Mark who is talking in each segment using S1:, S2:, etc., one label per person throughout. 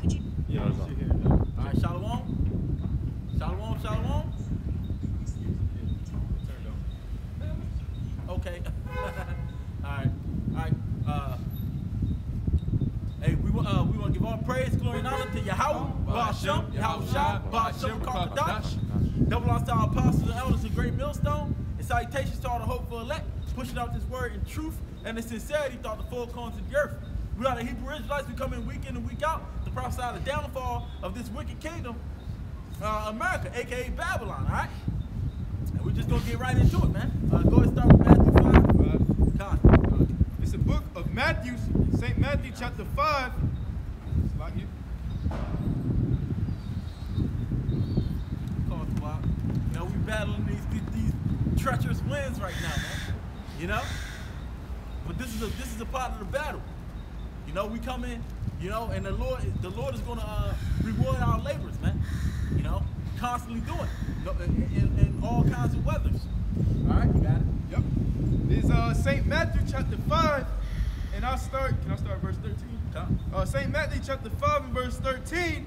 S1: Yeah,
S2: all right, shalom. Shalom, shalom. Okay. All right. Hey, we want to give all praise, glory, and honor to Yahweh, Ba'ashem, Yahushua, Ba'ashem, Kakadash. Double honor to our apostles and elders of Great Millstone, and salutations to all the hopeful elect, pushing out this word in truth and in sincerity throughout the four corners of the earth. We are the Hebrew Israelites. We come in week and week out to prophesy the downfall of this wicked kingdom, America, aka Babylon. All right, and we're just gonna get right into it, man. Go ahead and start with Matthew 5.
S1: It's the book of Matthew, St. Matthew chapter 5.
S2: You know, we battling these treacherous winds right now, man. You know, but this is a part of the battle. You know, we come in, you know, and the Lord is gonna reward our labors, man. You know, constantly doing it in all kinds of weathers. All right, you got it.
S1: Yep. This is St. Matthew chapter 5, and can I start verse 13? St. Matthew chapter 5 and verse 13.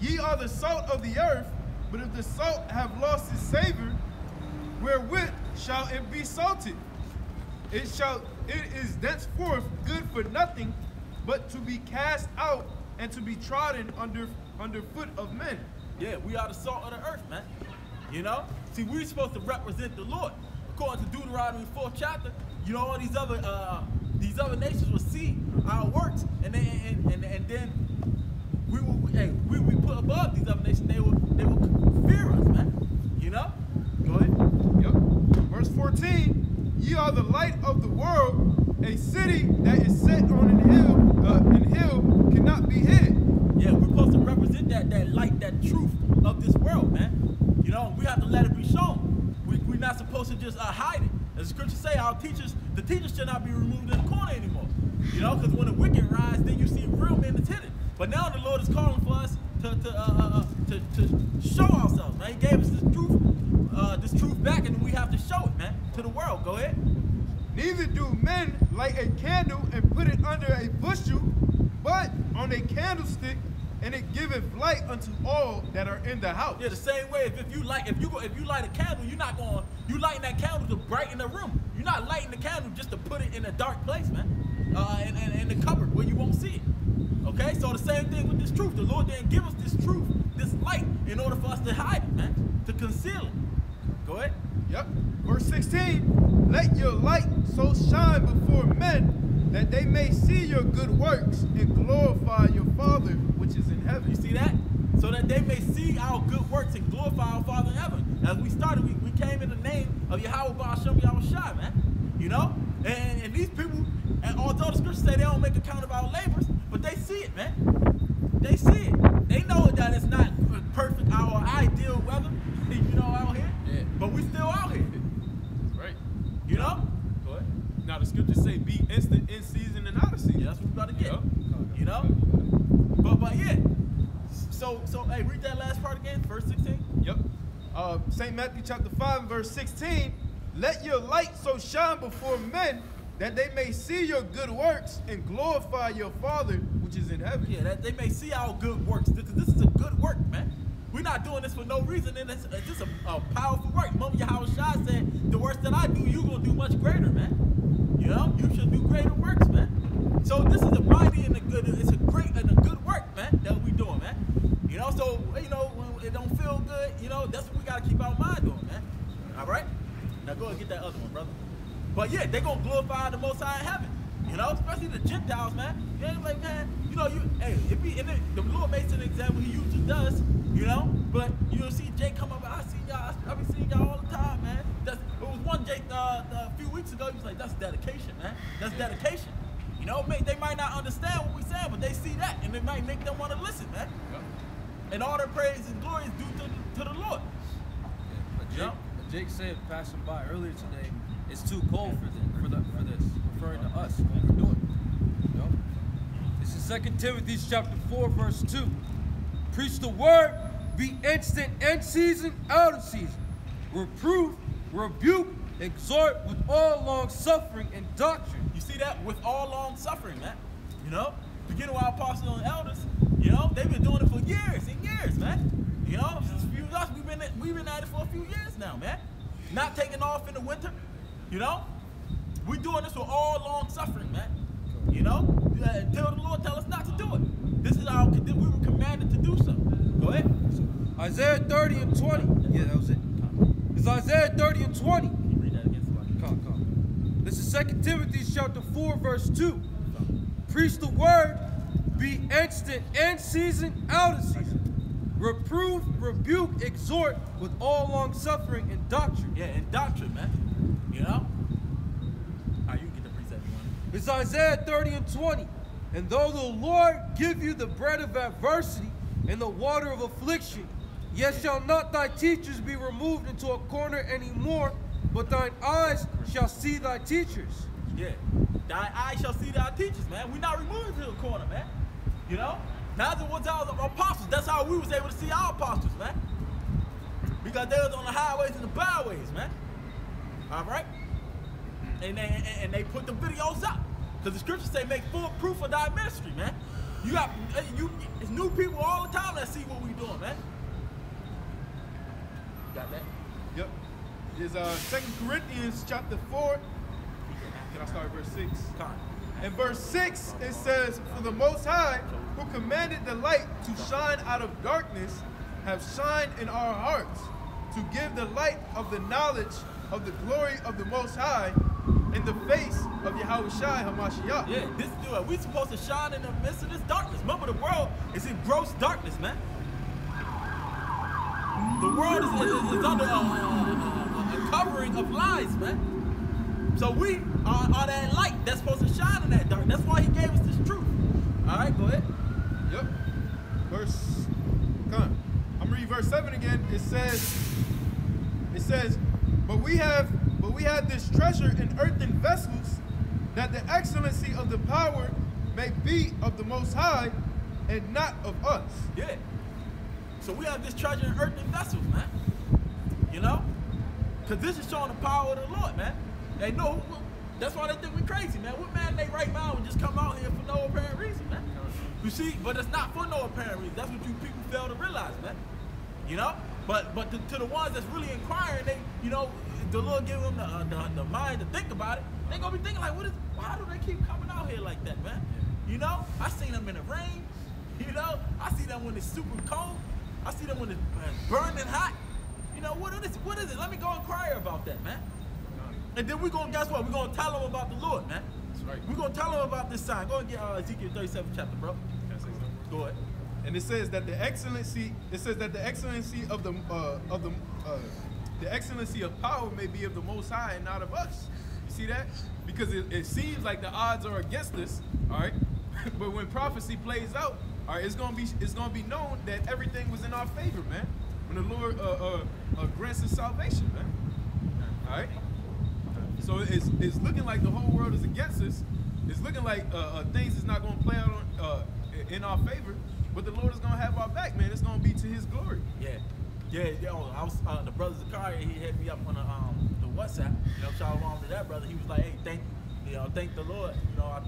S1: Ye are the salt of the earth, but if the salt have lost its savor, wherewith shall it be salted? It is thenceforth good for nothing, but to be cast out and to be trodden under foot of men.
S2: Yeah, we are the salt of the earth, man. You know? See, we're supposed to represent the Lord. According to Deuteronomy 4th chapter, you know, all these other nations will see our works, and then we will put above these other nations. They will fear us, man. You know? Go ahead.
S1: Yep. Verse 14. Ye are the light of the world. A city that is set on an hill cannot be hid.
S2: Yeah, we're supposed to represent that light, that truth of this world, man. You know, we have to let it be shown. We're not supposed to just hide it. As the scriptures say, the teachers should not be removed in the corner anymore. You know, because when the wicked rise, then you see real men that's hidden. But now the Lord is calling for us to show ourselves, man. He gave us this truth back, and we have to show it, man, to the world. Go ahead.
S1: Neither do men light a candle and put it under a bushel, but on a candlestick, and it giveth light unto all that are in the house.
S2: Yeah, the same way. If you light a candle, you lighting that candle to brighten the room. You're not lighting the candle just to put it in a dark place, man. In the cupboard where you won't see it. Okay, so the same thing with this truth. The Lord didn't give us this truth, this light, in order for us to hide it, man, to conceal it. Go ahead.
S1: Yep. Verse 16. Let your light so shine before men that they may see your good works and glorify your Father which is in heaven.
S2: You see that? So that they may see our good works and glorify our Father in heaven. As we started, we came in the name of Yahweh Ba'ashem Yahushua, man. You know? And these people, and although the scriptures say they don't make account of our labors, but they see it, man. They see it. They know that it's not perfect, our ideal weather, you know, out here.
S1: Yeah.
S2: But we still out here.
S1: That's right.
S2: You know?
S1: Go ahead. Now the scriptures say be instant in season and out of season.
S2: Yeah, that's what we got to get.
S1: Yep.
S2: You know? But yeah. So hey, read that last part again, verse 16.
S1: Yep. St. Matthew chapter 5 verse 16. Let your light so shine before men that they may see your good works and glorify your Father which is in heaven.
S2: Yeah, that they may see our good works. This is a good work, man. We're not doing this for no reason, and it's just a powerful work. Remember, Yahushua said, the works that I do, you're going to do much greater, man. You know, you should do greater works, man. So this is a mighty and a good, it's a great and a good work, man, that we doing, man. You know, so, you know, when it don't feel good, you know, that's what we got to keep our mind doing, man. All right? Now go and get that other one, brother. But yeah, they're going to glorify the Most High in heaven. You know, especially the Gentiles, man. Yeah, like, man, you know, the Lord makes an example, he usually does, you know, but you don't see Jake come up, I be seeing y'all all the time, man. It was one Jake a few weeks ago, he was like, that's dedication, man. That's dedication. You know, they might not understand what we're saying, but they see that, and it might make them want to listen, man. And all their praise and glory is due to the Lord.
S3: Yeah, but Jake said, passing by earlier today, it's too cold for this, referring to us, what we're doing. You know? This is 2 Timothy chapter 4, verse 2. Preach the word, be instant in season, out of season. Reprove, rebuke, exhort with all long suffering and doctrine.
S2: You see that? With all long suffering, man. You know? Beginning with our apostles and elders, You know, they've been doing it for years and years, man. You know, we've been at it for a few years now, man. Not taking off in the winter. You know, we're doing this with all long suffering, man. You know, until the Lord tell us not to do it. This is our, we were commanded to do so. Go ahead.
S3: Isaiah 30 and 20. Yeah, that was it. It's Isaiah 30 and 20.
S2: Can you read that again?
S3: Come. This is 2 Timothy chapter 4, verse 2. Preach the word, be instant in season, out of season. Reprove, rebuke, exhort with all long suffering and doctrine.
S2: Yeah, and doctrine, man. You know? Alright, you get the precept you want.
S3: It's Isaiah 30 and 20. And though the Lord give you the bread of adversity and the water of affliction, yet shall not thy teachers be removed into a corner any more, but thine eyes shall see thy teachers.
S2: Yeah. Thy eyes shall see thy teachers, man. We're not removed to the corner, man. You know? Neither was our apostles. That's how we was able to see our apostles, man. Because they was on the highways and the byways, man. All right? And they put the videos up. Because the scriptures say make full proof of thy ministry, man. It's new people all the time that see what we doing, man. Got that?
S1: Yep. It's 2 Corinthians chapter 4. Can I start at verse 6? In verse 6, it says, for the Most High, who commanded the light to shine out of darkness, have shined in our hearts, to give the light of the knowledge of the glory of the Most High in the face of Yahushua HaMashiach.
S2: Yeah, this is what we supposed to shine in the midst of this darkness. Remember, the world is in gross darkness, man. The world is under a covering of lies, man. So we are that light that's supposed to shine in that dark. That's why he gave us this truth. All right, go ahead.
S1: Yep. I'm gonna read verse 7 again. It says, but we have this treasure in earthen vessels, that the excellency of the power may be of the Most High and not of us.
S2: Yeah. So we have this treasure in earthen vessels, man. You know? Because this is showing the power of the Lord, man. They know, that's why they think we're crazy, man. What man in their right mind would just come out here for no apparent reason, man? You see, but it's not for no apparent reason. That's what you people fail to realize, man. You know? But to the ones that's really inquiring, they, you know, the Lord give them the mind to think about it. They gonna be thinking like, why do they keep coming out here like that, man? You know? I seen them in the rain. You know? I see them when it's super cold. I see them when it's burning hot. You know, what is it? Let me go inquire about that, man. And then we're going to, guess what? We're going to tell them about the Lord, man.
S1: That's right.
S2: We're going to tell them about this sign. Go and get Ezekiel 37 chapter, bro.
S1: Can I say something?
S2: Go ahead.
S1: And it says that the excellency of the excellency of power may be of the Most High and not of us. You see that? Because it seems like the odds are against us, all right? But when prophecy plays out, all right, it's gonna be known that everything was in our favor, man. When the Lord grants us salvation, man. All right. So it's looking like the whole world is against us. It's looking like things is not going to play out on, in our favor, but the Lord is going to have our back, man. It's going to be to His glory.
S2: Yeah. I was the brother Zakaria. He hit me up on the WhatsApp. You know, shalom to that brother. He was like, "Hey, thank the Lord. You know,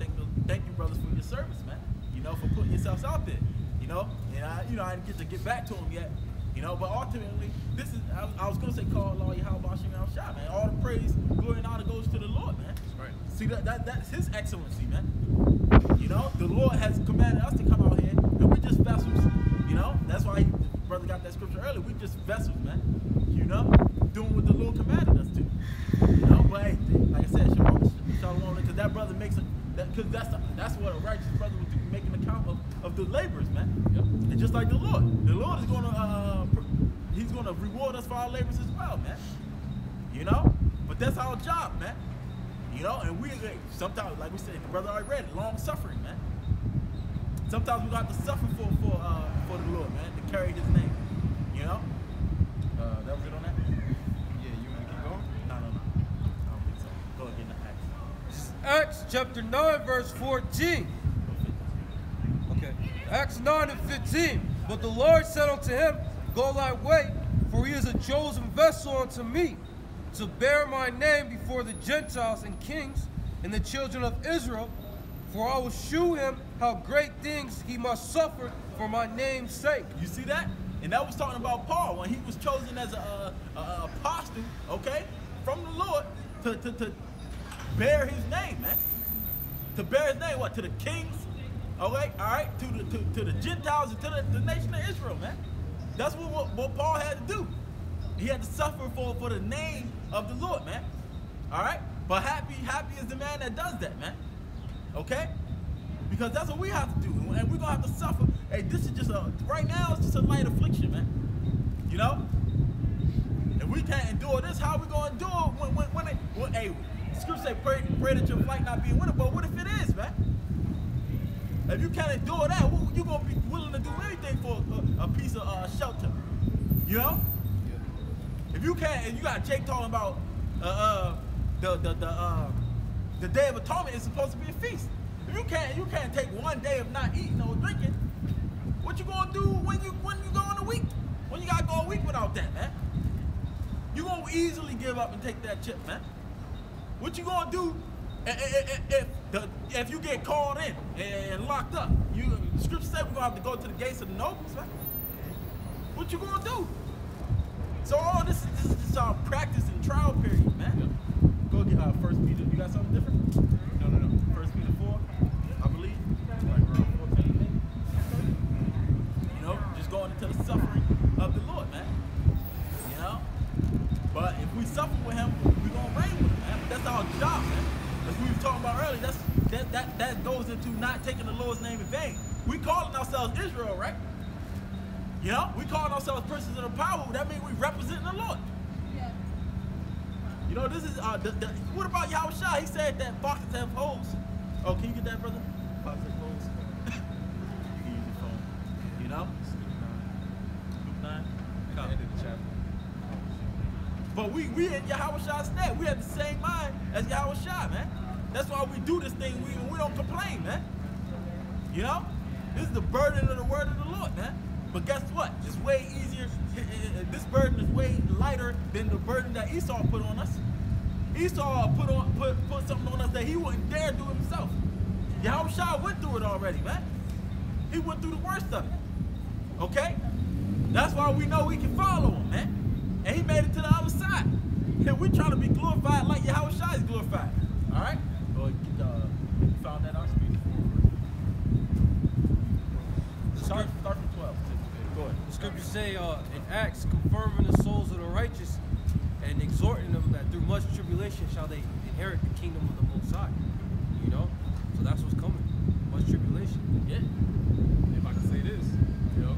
S2: thank you, brothers, for your service, man. You know, for putting yourselves out there. You know, and I didn't get to get back to him yet. You know, but ultimately, this is, I was going to say, call Allah Yahweh Shah, man. All the praise, glory, and honor goes to the Lord, man.
S1: Right.
S2: See, that's His excellency, man. You know, the Lord has commanded us to come out here, and we're just vessels. You know, that's why the brother got that scripture earlier. We're just vessels, man. You know, doing what the Lord commanded us to. You know, but hey, like I said, shalom, because that brother makes it, because that's what a righteous brother would do, making account of the laborers, man.
S1: Yep.
S2: And just like the Lord is going to, He's going to reward us for our labors as well, man. You know? But that's our job, man. You know? And we, sometimes, like we said, the brother already read it, long suffering, man. Sometimes we have to suffer for the Lord, man, to carry His name. You know? That was it on that?
S1: Yeah, you want to keep going?
S2: No. I don't think so. Go again to Acts.
S3: Acts chapter 9, verse 14. Okay. Acts 9 and 15. But the Lord said unto him, Go thy way, for he is a chosen vessel unto me, to bear my name before the Gentiles and kings and the children of Israel, For I will shew him how great things he must suffer for my name's sake.
S2: You see that? And that was talking about Paul when he was chosen as a apostle, okay, from the Lord to bear his name, man. To bear his name, what? To the kings, okay, all right, to the Gentiles and to the nation of Israel, man. That's what Paul had to do. He had to suffer for the name of the Lord, man. All right? But happy is the man that does that, man. Okay? Because that's what we have to do. And we're going to have to suffer. Hey, this is just right now, it's just a light affliction, man. You know? If we can't endure this, how are we going to endure when hey, Scripture say pray that your flight not be in winter, but what if it is, man? If you can't endure that, you're going to be willing to do anything for a piece of shelter. You know? If you can't, and you got Jake talking about the Day of Atonement is supposed to be a feast. If you can't take one day of not eating or drinking, what you gonna do when you go in a week? When you gotta go a week without that, man? You gonna easily give up and take that chip, man. What you gonna do if you get called in and locked up? Scripture said we're gonna have to go to the gates of the nobles, man. What you gonna do? So all this is just our practice and trial period, man. Yep. Go get 1 Peter. You got something different? No. 1 Peter 4, I believe. Like around 14, maybe. You know, just going into the suffering of the Lord, man. You know? But if we suffer with him, we're gonna reign with him, man. That's our job, man. As we were talking about earlier, that goes into not taking the Lord's name in vain. We calling ourselves Israel, right? You know, we calling ourselves princes of the power. That means we represent the Lord. Yeah. You know, this is what about Yahushua? He said that foxes have holes. Oh, can you get that, brother? Foxes have holes. You can use your phone. You know? Luke 9. At the end of the chapter. But we in Yahushua's stead. We have the same mind as Yahushua, man. That's why we do this thing. We don't complain, man. You know? This is the burden of the word of the Lord, man. But guess what? It's way easier. This burden is way lighter than the burden that Esau put on us. Esau put something on us that he wouldn't dare do himself. Yahushua went through it already, man. He went through the worst of it. Okay? That's why we know we can follow him, man. And he made it to the other side. And we're trying to be glorified like Yahushua is glorified. All right? Go you found that on speed. Start from 12.
S3: The scriptures say in Acts, confirming the souls of the righteous and exhorting them that through much tribulation shall they inherit the kingdom of the Most High. You know? So that's what's coming. Much tribulation.
S1: Yeah. If I can say this, you know,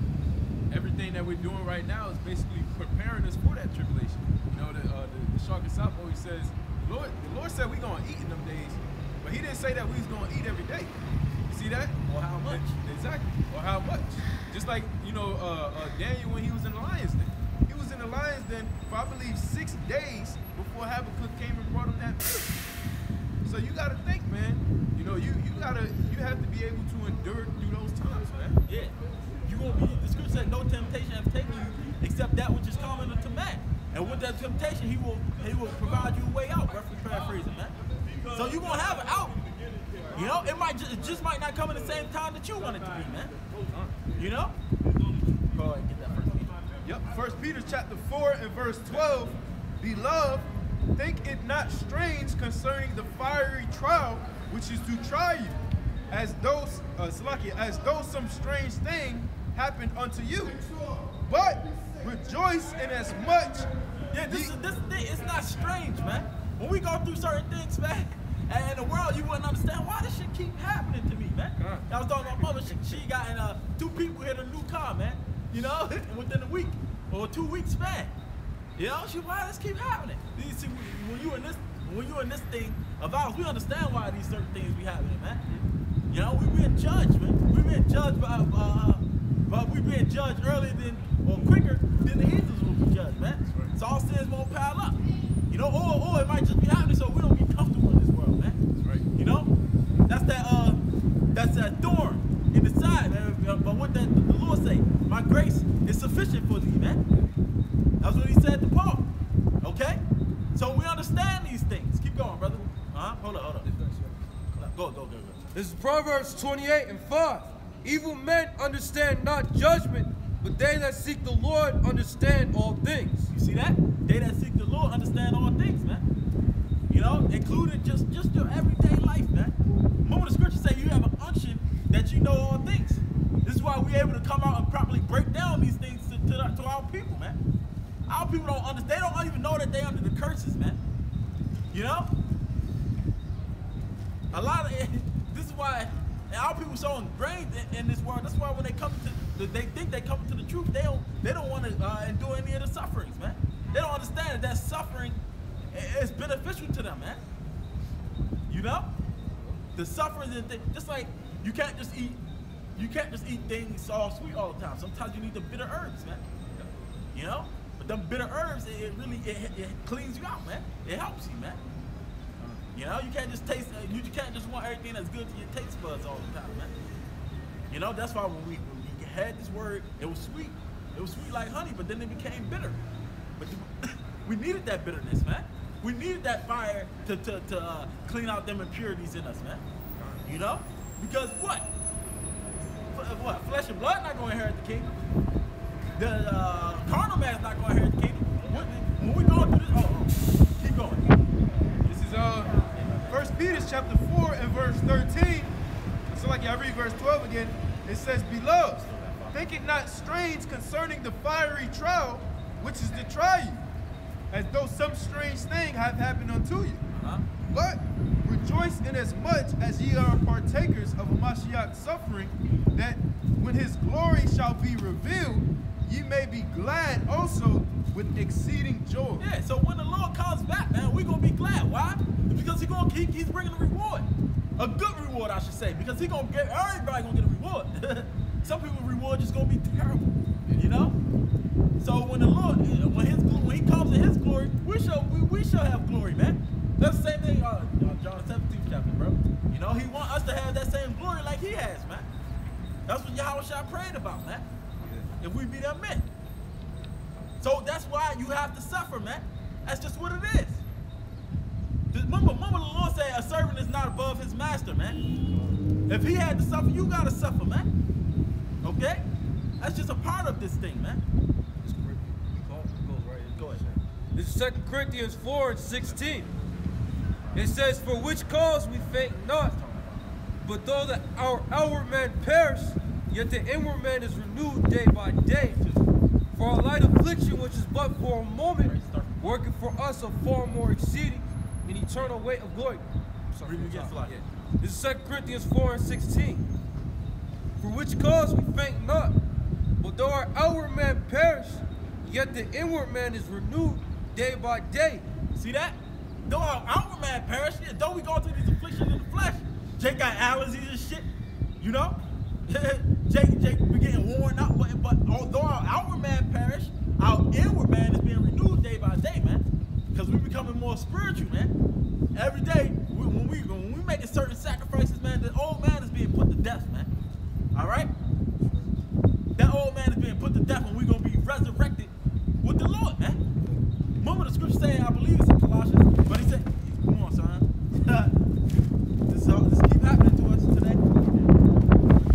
S1: everything that we're doing right now is basically preparing us for that tribulation. You know, the Shark and South always says, the Lord said we're going to eat in them days, but he didn't say that we was going to eat every day. See that?
S2: Or how much?
S1: Exactly. Or how much? Just like, you know, Daniel when he was in the lion's den. He was in the lion's den for, I believe, 6 days before Habakkuk came and brought him that meal. So you got to think, man. You know, you have to be able to endure through those times, man.
S2: Yeah. You won't be. The scripture said, "No temptation has taken you except that which is common unto man." And with that temptation, he will provide you a way out. Roughly paraphrasing, man. So you're gonna have an out. You know, it just might not come at the same time that you want it to be, man. You know? Go ahead and get that first Peter.
S1: Yep, 1 Peter chapter 4 and verse 12. Beloved, think it not strange concerning the fiery trial which is to try you, as though some strange thing happened unto you. But rejoice in as much.
S2: Yeah, this thing, it's not strange, man. When we go through certain things, man, and in the world, you wouldn't understand why this shit keep happening to me, man. I was talking about my mother. She got in 2 people hit a new car, man. You know, within a week or a 2-week span. You know, why this keep happening? You see, when you in this thing of ours, we understand why these certain things be happening, man. You know, we being judged, man. We being judged but we being judged earlier or quicker than the heathens will be judged, man. So all sins won't pile up. You know, or it might just be happening so we don't get comfortable in this world, man. That's right. You know, that's that thorn in the side, man. But what the Lord say? My grace is sufficient for thee, man. That's what he said to Paul. Okay? So we understand these things. Keep going, brother. Hold up. Go.
S3: This is Proverbs 28:5. Evil men understand not judgment, but they that seek the Lord understand all things.
S2: You see that? They that seek the Lord understand all things, man. You know, including just your everyday life, man. Remember the scripture say you have an unction that you know all things. This is why we're able to come out and properly break down these things to our people, man. Our people don't understand. They don't even know that they're under the curses, man. You know? A lot of this is why our people are so ingrained in this world. That's why when they come to, they think they come to the truth. They don't want to endure any of the sufferings, man. They don't understand that suffering is beneficial to them, man. You know, the suffering is just like you can't just eat things all sweet all the time. Sometimes you need the bitter herbs, man. You know, but them bitter herbs, it really cleans you out, man. It helps you, man. You know, you can't just taste. You can't just want everything that's good to your taste buds all the time, man. You know, that's why when we had this word, it was sweet. It was sweet like honey, but then it became bitter. But we needed that bitterness, man. We needed that fire to clean out them impurities in us, man. You know, because what? Flesh and blood not going to inherit the kingdom. The carnal man's not going to inherit the kingdom. When we go through this, keep going.
S1: This is 1 Peter chapter 4 and verse 13. So like y'all read verse 12 again. It says, Beloved, think it not strange concerning the fiery trial which is to try you, as though some strange thing hath happened unto you. But rejoice inasmuch as ye are partakers of a Mashiach's suffering, that when his glory shall be revealed, ye may be glad also with exceeding joy.
S2: Yeah, so when the Lord comes back, man, we're going to be glad. Why? Because he's bringing a reward. A good reward, I should say, because everybody going to get a reward. Some people's reward is going to be terrible, you know? So when the Lord, when he comes in his glory, we shall have glory, man. That's the same thing, John 17 chapter, bro. You know, he wants us to have that same glory like he has, man. That's what Yahushua prayed about, man. If we be them men. So that's why you have to suffer, man. That's just what it is. Remember the Lord said a servant is not above his master, man. If he had to suffer, you got to suffer, man. Okay? That's just a part of this thing, man. Go ahead.
S3: This is 2 Corinthians 4:16. It says, For which cause we faint not, but though our outward man perish, yet the inward man is renewed day by day. For our light affliction, which is but for a moment, working for us a far more exceeding and eternal weight of glory. This is 2 Corinthians 4:16. For which cause we faint not, but though our outward man perish, yet the inward man is renewed day by day.
S2: See that? Though our outward man perish, though we go through these afflictions in the flesh, Jake got allergies and shit, you know? Jake, we getting worn out, but although our outward man perish, our inward man is being renewed day by day, man. Because we're becoming more spiritual, man. Every day, when we making certain sacrifices, man, the old man is being put to death, man. All right? That old man is being put to death, and we're going to be resurrected with the Lord, man. Remember the scripture saying, I believe it's in Colossians, but he said, come on, son. This keep happening to us today. You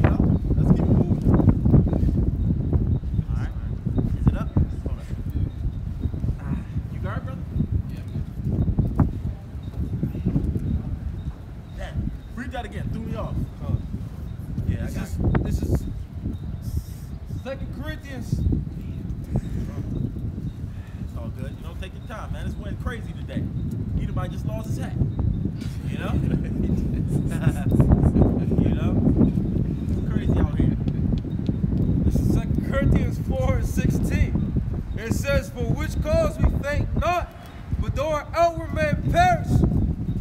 S2: know? Let's keep it moving. All right. Is it up? Hold on. You got it, brother? Yeah. Read that again. Threw me off. Yeah, I got it.
S3: This is 2 Corinthians.
S2: It's all good. You know, take your time, man. It's went crazy today. Anybody just lost his hat. You know? You know? It's crazy out here.
S3: This is 2 Corinthians 4:16. It says, For which cause we faint not, but though our outward man perish,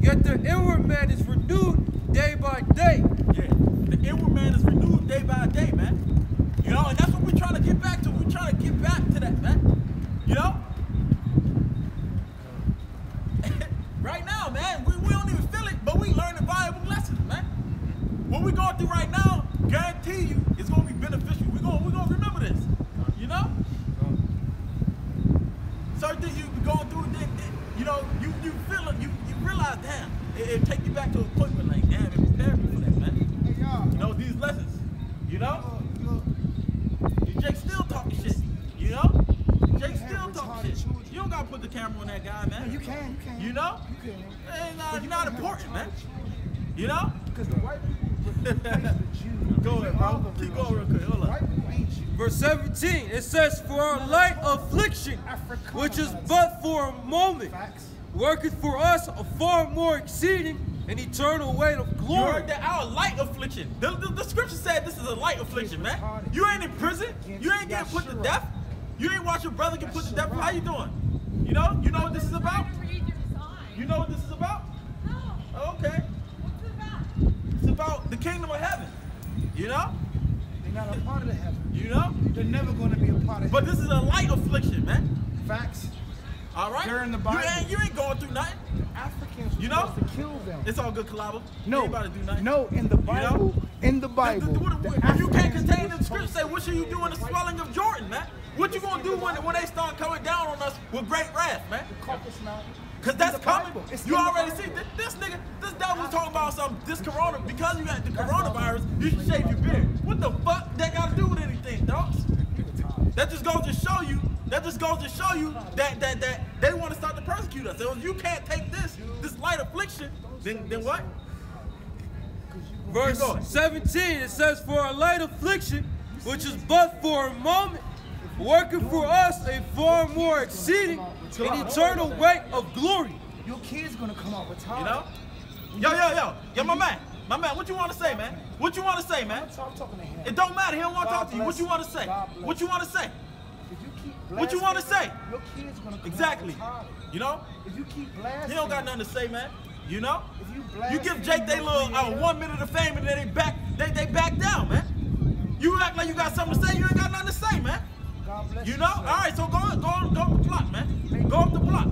S3: yet the inward man is renewed day by day.
S2: Yeah, the inward man is renewed day by day, man. You know, and that's what we're trying to get back to. We're trying to get back to that, man. You know? Right now, man, we don't even feel it, but we learning valuable lessons, man. What we're going through right now, guarantee you, it's going to be beneficial. We're going to remember this, you know? Certain things you be going through, you know, you feel it, you realize, damn, it take you back to a point where like, damn, it prepared me for that, man.
S1: Hey, y'all.
S2: You know, these lessons. You know? Jake still talking shit. You know? Jake still talking shit. You don't gotta put the camera on that guy, man.
S1: You can.
S2: You know?
S1: You can.
S2: It's not important, man. You know?
S1: Because the white people replace the Jews.
S2: Go ahead, bro. Keep going real quick. Hold
S1: White
S2: on.
S1: people ain't Jews.
S3: Verse 17, it says, for our light affliction, which is but for a moment,
S1: Facts.
S3: worketh for us a far more exceeding and eternal weight of
S2: You
S3: glory.
S2: heard that? Our light affliction. The scripture said this is a light affliction, man. You ain't in prison. You ain't getting put to death. You ain't watch your brother get put to death. How you doing? You know? You know what this is about? You know what this is about?
S4: No.
S2: Okay.
S4: What's it about?
S2: It's about the kingdom of heaven. You know?
S1: They're not a part of the heaven.
S2: You know?
S1: They're never going to be a part of
S2: But this is a light affliction, man.
S1: Facts.
S2: All right?
S1: They're in the Bible.
S2: You ain't going through nothing.
S1: Africans were
S2: You know?
S1: supposed to kill them.
S2: It's all good, Kalaba.
S1: No,
S2: You ain't about to do nothing.
S1: no, in the Bible,
S2: If you can't contain them scriptures, say, what should you do in the swelling of Jordan, man? What you gonna do when they start coming down on us with great wrath, man? Because that's coming. You already see, this nigga, this devil was talking about this corona, because you got the coronavirus, you should shave your beard. What the fuck that got to do with anything, dogs? That just goes to show you, that they want to start to persecute us. So if you can't take this light affliction, then what?
S3: Verse 17, it says, for our light affliction, which is but for a moment, working for us a far more exceeding and eternal weight of glory.
S1: Your kid's gonna come out with
S2: You know? Yo, my man, what you want to say, man? What you want to say, man?
S1: I'm talking to him.
S2: It don't matter. He don't want to talk to you. What you want to say? What you want to say? What you want to say?
S1: Your kid's gonna come
S2: Exactly.
S1: out retarded.
S2: You know?
S1: If you keep blasting,
S2: He don't got nothing to say, man. You know?
S1: If you
S2: You give Jake they little 1 minute of fame and then they back down, man. You act like you got something to say. You ain't got nothing to say, man.
S1: God bless
S2: You know?
S1: sir.
S2: All right, so go up the block, man. Go up the block.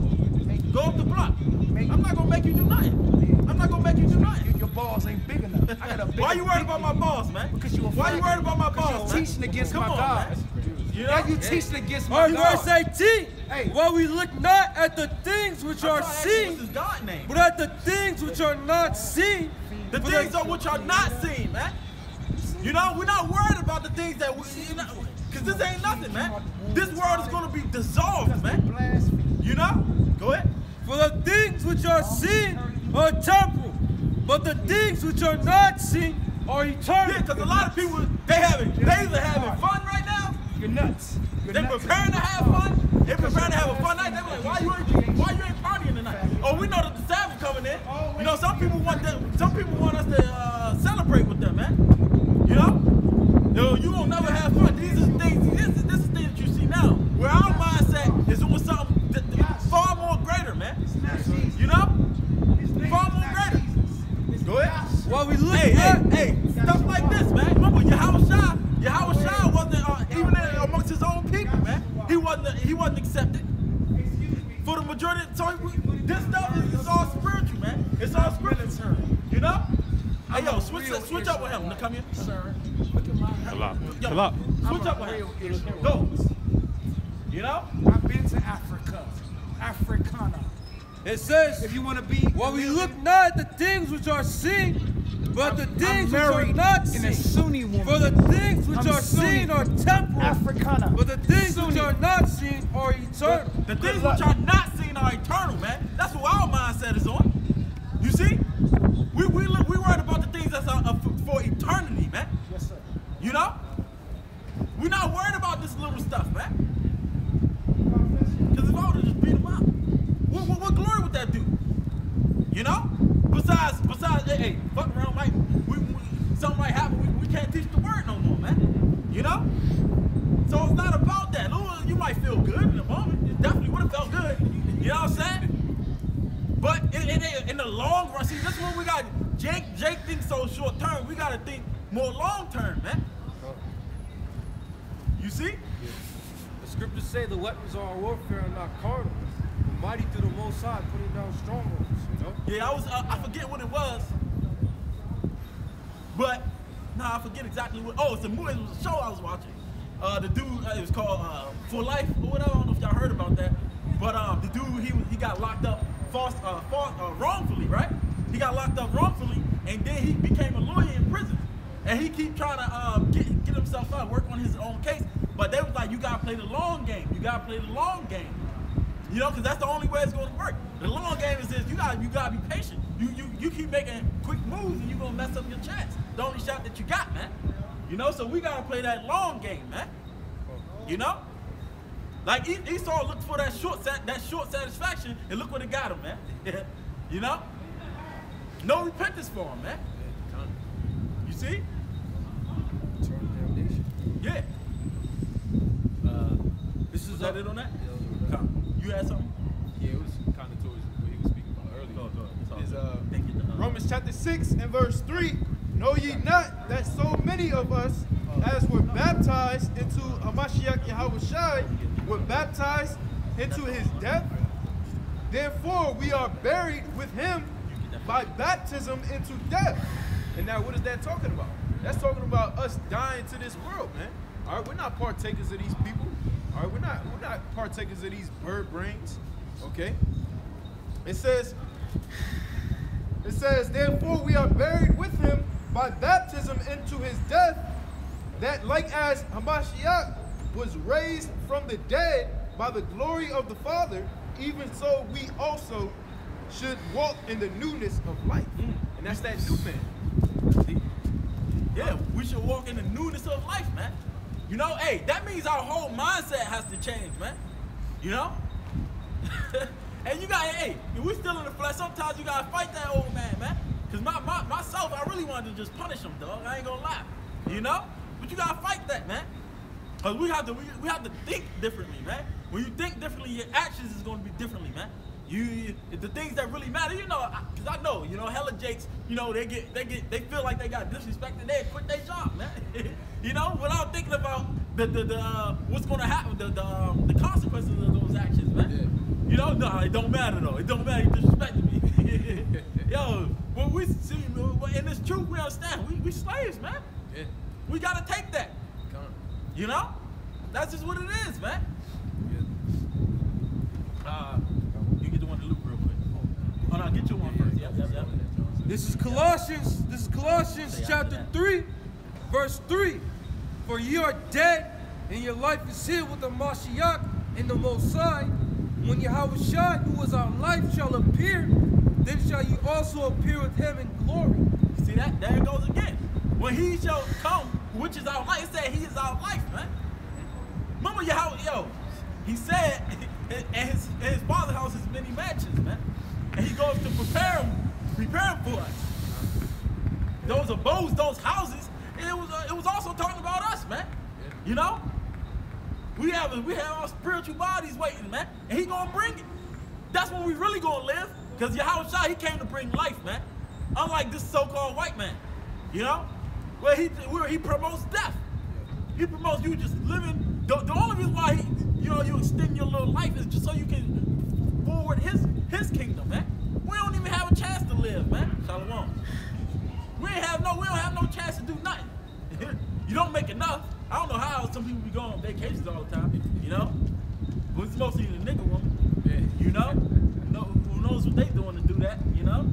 S2: Go up the block. I'm not gonna make you do nothing. I'm not gonna make you do nothing.
S1: Your balls ain't big enough. I got a big.
S2: Why you worried about my balls, man?
S1: Because you a
S2: Why you
S1: faggot.
S2: worried about my
S1: Because
S2: balls,
S1: you're
S2: man?
S1: teaching against
S2: Come
S1: my
S2: on,
S1: God.
S2: man. You know?
S1: Now you teaching against my
S3: Or
S1: God.
S3: verse 18,
S1: Hey.
S3: while we look not at the things which are
S2: What's
S3: seen,
S2: his God name?
S3: but at the things which are not seen.
S2: The
S3: For
S2: things on which are not seen, man. You know, we're not worried about the things that we, because this ain't nothing, man. This world is going to be dissolved, man.
S1: Blasphemy.
S2: You know? Go ahead.
S3: For the things which are seen are temporal, but the things which are not seen are eternal.
S2: Yeah, because a lot of people, they either having fun right now,
S1: You're nuts. You're
S2: they
S1: nuts.
S2: preparing to have fun, they preparing to have a fun night. They be like, why you ain't partying tonight? Oh, we know that the Sabbath coming in. You know, some people want us to celebrate with them, man. You know? Yo, you won't never have fun. These is things, this is things that you see now. Where our mindset is doing something far more greater, man. You know? Far more greater. Go ahead.
S3: While we look
S2: Hey,
S3: not,
S2: stuff like this, man. Remember, Yahushua wasn't even amongst his own people, man. He wasn't accepted. For the majority, so this stuff is all spiritual, man. It's all spiritual. You know? Hey, yo, switch up with him. Come here.
S1: Sir, look at my
S2: Yo, switch up with him. Go. You know?
S1: I've been to Africa. Africana.
S3: it says,
S1: If you want to be
S3: while we look not at the things which are seen, but the things which are
S1: married
S3: not
S1: in a
S3: seen.
S1: Sunni woman.
S3: For the things which
S1: I'm
S3: are
S1: Sunni.
S3: seen are temporal,
S1: Africana.
S3: but the things which
S1: Sunni.
S3: are not seen are eternal.
S2: The things which are not seen are eternal, man. That's what our mindset is on. You see? We worried about the things that's for eternity, man.
S1: Yes, sir.
S2: You know? We're not worried about this little stuff, man. Because if I would have just beat him up, what glory would that do? You know? Besides, hey, fuck around, Mike. Something might happen. We can't teach the word no more, man. You know? So it's not about that. You might feel good in the moment. It definitely would have felt good. You know what I'm saying? But in the long run, see, this is what we got. Jake thinks so short term. We got to think more long term, man. You see?
S3: The scriptures say the weapons of our warfare are not carnal, but mighty through the Most High, putting down strongholds. You know?
S2: Yeah, I forget what it was. But, nah, I forget exactly what. Oh, it's a movie. It was a show I was watching. The dude, it was called For Life or whatever. I don't know if y'all heard about that. But the dude, he got locked up wrongfully, right? He got locked up wrongfully, and then he became a lawyer in prison. And he keep trying to get himself out, work on his own case. But they was like, you gotta play the long game. You gotta play the long game. You know, because that's the only way it's gonna work. The long game is this: you gotta be patient. You keep making quick moves, and you're gonna mess up your chance. The only shot that you got, man. You know, so we gotta play that long game, man. You know, like Esau looked for that short satisfaction, and look what it got him, man. You know, no repentance for him, man. You see? Yeah.
S3: This is
S2: that it on that?
S3: Yeah,
S2: you had something?
S5: Yeah, it was kind of towards what he was speaking about earlier.
S2: Is
S1: Romans chapter 6 and verse 3. Know ye not that so many of us as were baptized into Hamashiach Yahushai were baptized into his death? Therefore we are buried with him by baptism into death. And now what is that talking about? That's talking about us dying to this world, man. All right, we're not partakers of these people. All right, we're not partakers of these bird brains. Okay. It says, therefore we are buried with him by baptism into his death, that like as Hamashiach was raised from the dead by the glory of the Father, even so we also should walk in the newness of life. And that's that new man.
S2: Yeah, we should walk in the newness of life, man. You know, hey, that means our whole mindset has to change, man. You know? And you got, hey, if we still in the flesh, sometimes you gotta fight that old man, man. Cause myself, I really wanted to just punish him, dog. I ain't gonna lie. You know? But you gotta fight that, man. Cause we have to think differently, man. When you think differently, your actions is gonna be differently, man. The things that really matter, you know, cause I know, you know, hella Jakes, you know, they feel like they got disrespected, they quit their job, man. You know, without thinking about what's gonna happen, the consequences of those actions, man. Yeah. You know, no, it don't matter though. It don't matter. You disrespected me. Yo, when we see, in this truth, we understand. We slaves, man. Yeah. We gotta take that. You know, that's just what it is, man. Yeah. You get the one to Luke real quick. Oh no, get your one first. Yep.
S3: This is Colossians chapter 3, verse 3. For ye are dead, and your life is hid with the Mashiach in the Most High. When Yahushua, who is our life, shall appear, then shall you also appear with him in glory.
S2: See that? There it goes again. When he shall come, which is our life, it said he is our life, man. Remember Yahweh, he said, and his father's house is many mansions, man. And he goes to prepare them for us. Those abodes, those houses, it was also talking about us, man. You know? We have our spiritual bodies waiting, man. And he gonna bring it. That's when we really gonna live. Because Yahushua, he came to bring life, man. Unlike this so-called white man. You know? Where he promotes death. He promotes you just living. The only reason why you extend your little life is just so you can forward his kingdom, man. We don't even have a chance to live, man. Shalom. We don't have no chance to do nothing. You don't make enough. I don't know how some people be going on vacations all the time, you know? But it's mostly the nigga woman, you know? Who knows what they doing to do that, you know?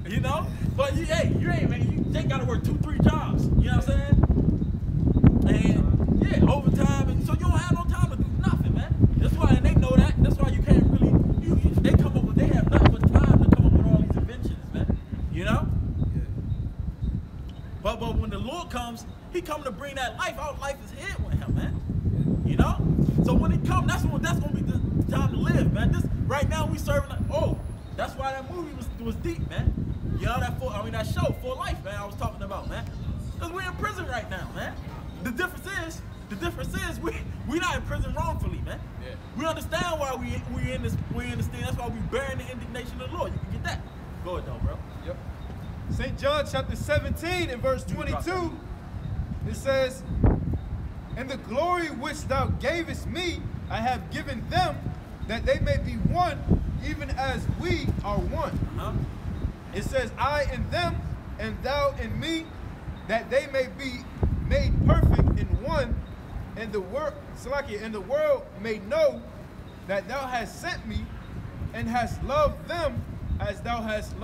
S2: You know? But you ain't gotta work 2-3 jobs, you know what I'm saying? And yeah, overtime, and so you don't have no time to do nothing, man. That's why, and they know that. That's why you can't really. They have nothing but time to come up with all these inventions, man. You know. Yeah. But when the Lord comes, He come to bring that life. Our life is hid with Him, man. You know. So when He comes, that's gonna be the time to live, man. This right now we serving. That's why that movie was deep, man. You know that show For Life, man. I was talking about, man. Because we're in prison right now, man. The difference is we not in prison wrongfully, man. Yeah. We understand why we in this thing. That's why we bearing the indignation of the Lord. You can get that. Go ahead, though, bro.
S1: Yep. St. John chapter 17 and verse 22, it says, "And the glory which thou gavest me, I have given them, that they may be one, even as we are one." It says, "I in them, and thou in me, that they may be made perfect in one, and the world may know that thou hast sent me, and hast loved them as thou hast loved